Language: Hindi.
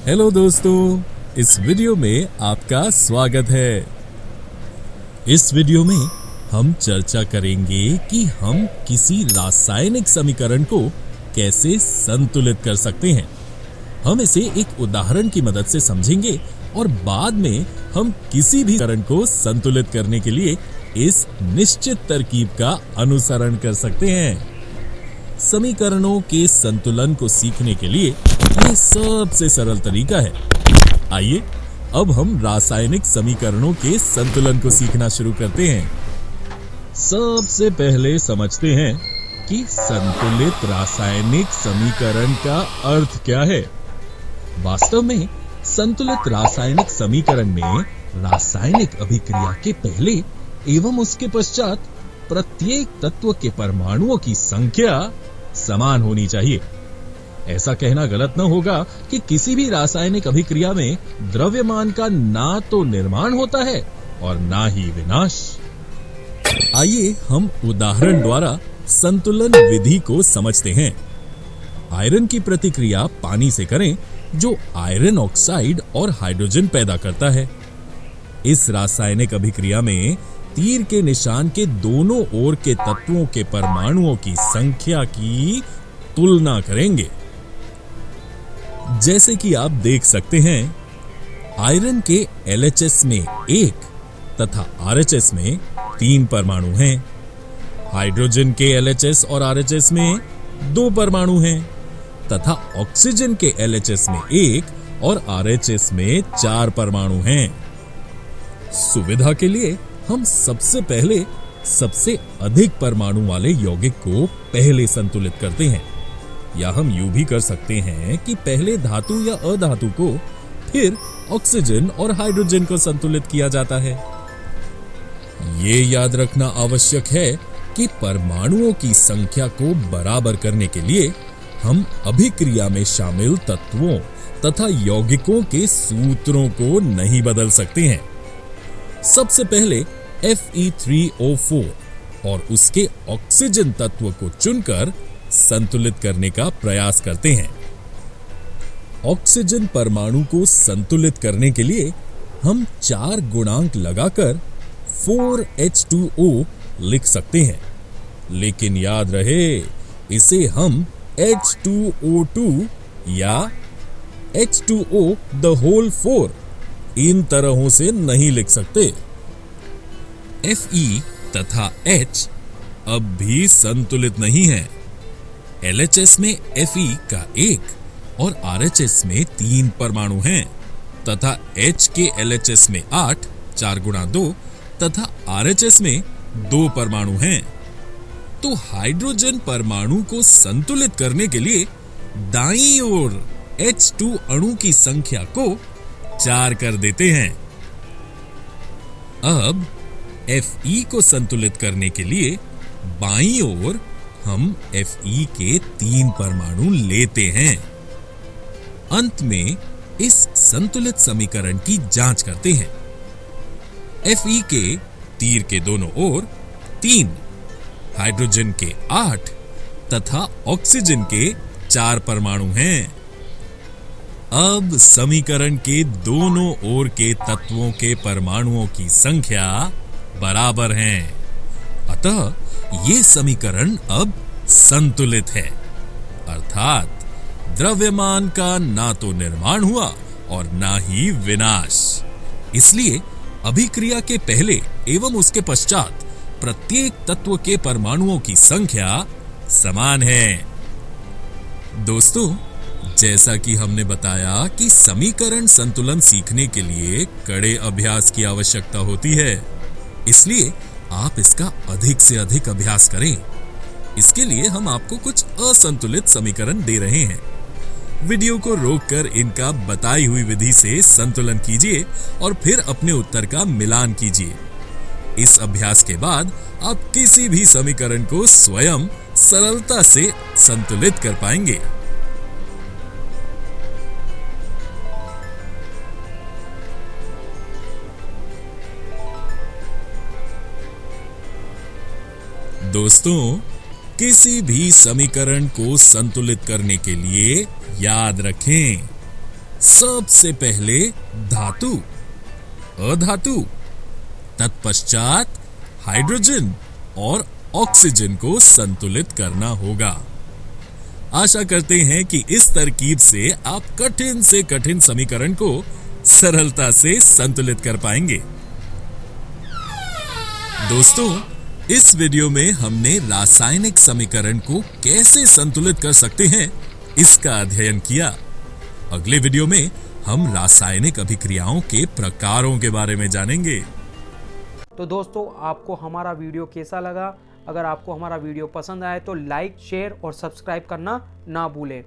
हेलो दोस्तों, इस वीडियो में आपका स्वागत है। इस वीडियो में हम चर्चा करेंगे कि हम किसी रासायनिक समीकरण को कैसे संतुलित कर सकते हैं। हम इसे एक उदाहरण की मदद से समझेंगे और बाद में हम किसी भी समीकरण को संतुलित करने के लिए इस निश्चित तरकीब का अनुसरण कर सकते हैं। समीकरणों के संतुलन को सीखने के लिए ये सबसे सरल तरीका है। आइए अब हम रासायनिक समीकरणों के संतुलन को सीखना शुरू करते हैं। सबसे पहले समझते हैं कि संतुलित रासायनिक समीकरण का अर्थ क्या है। वास्तव में संतुलित रासायनिक समीकरण में रासायनिक अभिक्रिया के पहले एवं उसके पश्चात प्रत्येक तत्व के परमाणुओं की संख्या समान होनी चाहिए। ऐसा कहना गलत न होगा कि किसी भी रासायनिक अभिक्रिया में द्रव्यमान का ना तो निर्माण होता है और ना ही विनाश। आइए हम उदाहरण द्वारा संतुलन विधि को समझते हैं। आयरन की प्रतिक्रिया पानी से करें जो आयरन ऑक्साइड और हाइड्रोजन पैदा करता है। इस रासायनिक अभिक्रिया में तीर के निशान के दोनों ओर के तत्वों के परमाणुओं की संख्या की तुलना करेंगे। जैसे कि आप देख सकते हैं, आयरन के LHS में 1 तथा RHS में 3 परमाणु हैं। हाइड्रोजन के LHS और RHS में 2 परमाणु हैं तथा ऑक्सीजन के LHS में 1 और RHS में 4 परमाणु हैं। सुविधा के लिए हम सबसे पहले सबसे अधिक परमाणु वाले यौगिक को पहले संतुलित करते हैं, या हम यूं भी कर सकते हैं कि पहले धातु या अधातु को, फिर ऑक्सीजन और हाइड्रोजन को संतुलित किया जाता है। ये याद रखना आवश्यक है कि परमाणुओं की संख्या को बराबर करने के लिए हम अभिक्रिया में शामिल तत्वों तथा यौगिकों के सूत्रों को नहीं बदल सकते हैं। सबसे पहले Fe3O4 और उसके ऑक्सीजन तत्व को चुनकर संतुलित करने का प्रयास करते हैं। ऑक्सीजन परमाणु को संतुलित करने के लिए हम 4 गुणांक लगाकर 4H2O लिख सकते हैं, लेकिन याद रहे इसे हम H2O2 या H2O the whole 4 इन तरहों से नहीं लिख सकते। Fe तथा H अब भी संतुलित नहीं है। LHS में Fe का 1 और RHS में 3 परमाणु हैं तथा H के LHS में 8 4 गुणा 2 तथा RHS में 2 परमाणु हैं। तो हाइड्रोजन परमाणु को संतुलित करने के लिए दाईं ओर H2 अणु की संख्या को 4 कर देते हैं। अब Fe को संतुलित करने के लिए बाईं ओर हम Fe के 3 परमाणु लेते हैं। अंत में इस संतुलित समीकरण की जांच करते हैं। Fe के तीर के दोनों ओर 3, हाइड्रोजन के 8 तथा ऑक्सीजन के 4 परमाणु हैं। अब समीकरण के दोनों ओर के तत्वों के परमाणुओं की संख्या बराबर हैं, अतः ये समीकरण अब संतुलित है, अर्थात द्रव्यमान का ना तो निर्माण हुआ और ना ही विनाश। इसलिए अभिक्रिया के पहले एवं उसके पश्चात प्रत्येक तत्व के परमाणुओं की संख्या समान है। दोस्तों, जैसा कि हमने बताया कि समीकरण संतुलन सीखने के लिए कड़े अभ्यास की आवश्यकता होती है, इसलिए आप इसका अधिक से अधिक अभ्यास करें। इसके लिए हम आपको कुछ असंतुलित समीकरण दे रहे हैं। वीडियो को रोककर इनका बताई हुई विधि से संतुलन कीजिए और फिर अपने उत्तर का मिलान कीजिए। इस अभ्यास के बाद आप किसी भी समीकरण को स्वयं सरलता से संतुलित कर पाएंगे। दोस्तों, किसी भी समीकरण को संतुलित करने के लिए याद रखें, सबसे पहले धातु, अधातु, तत्पश्चात हाइड्रोजन और ऑक्सीजन को संतुलित करना होगा। आशा करते हैं कि इस तरकीब से आप कठिन से कठिन समीकरण को सरलता से संतुलित कर पाएंगे। दोस्तों, इस वीडियो में हमने रासायनिक समीकरण को कैसे संतुलित कर सकते हैं इसका अध्ययन किया। अगले वीडियो में हम रासायनिक अभिक्रियाओं के प्रकारों के बारे में जानेंगे। तो दोस्तों, आपको हमारा वीडियो कैसा लगा? अगर आपको हमारा वीडियो पसंद आए तो लाइक, शेयर और सब्सक्राइब करना ना भूलें।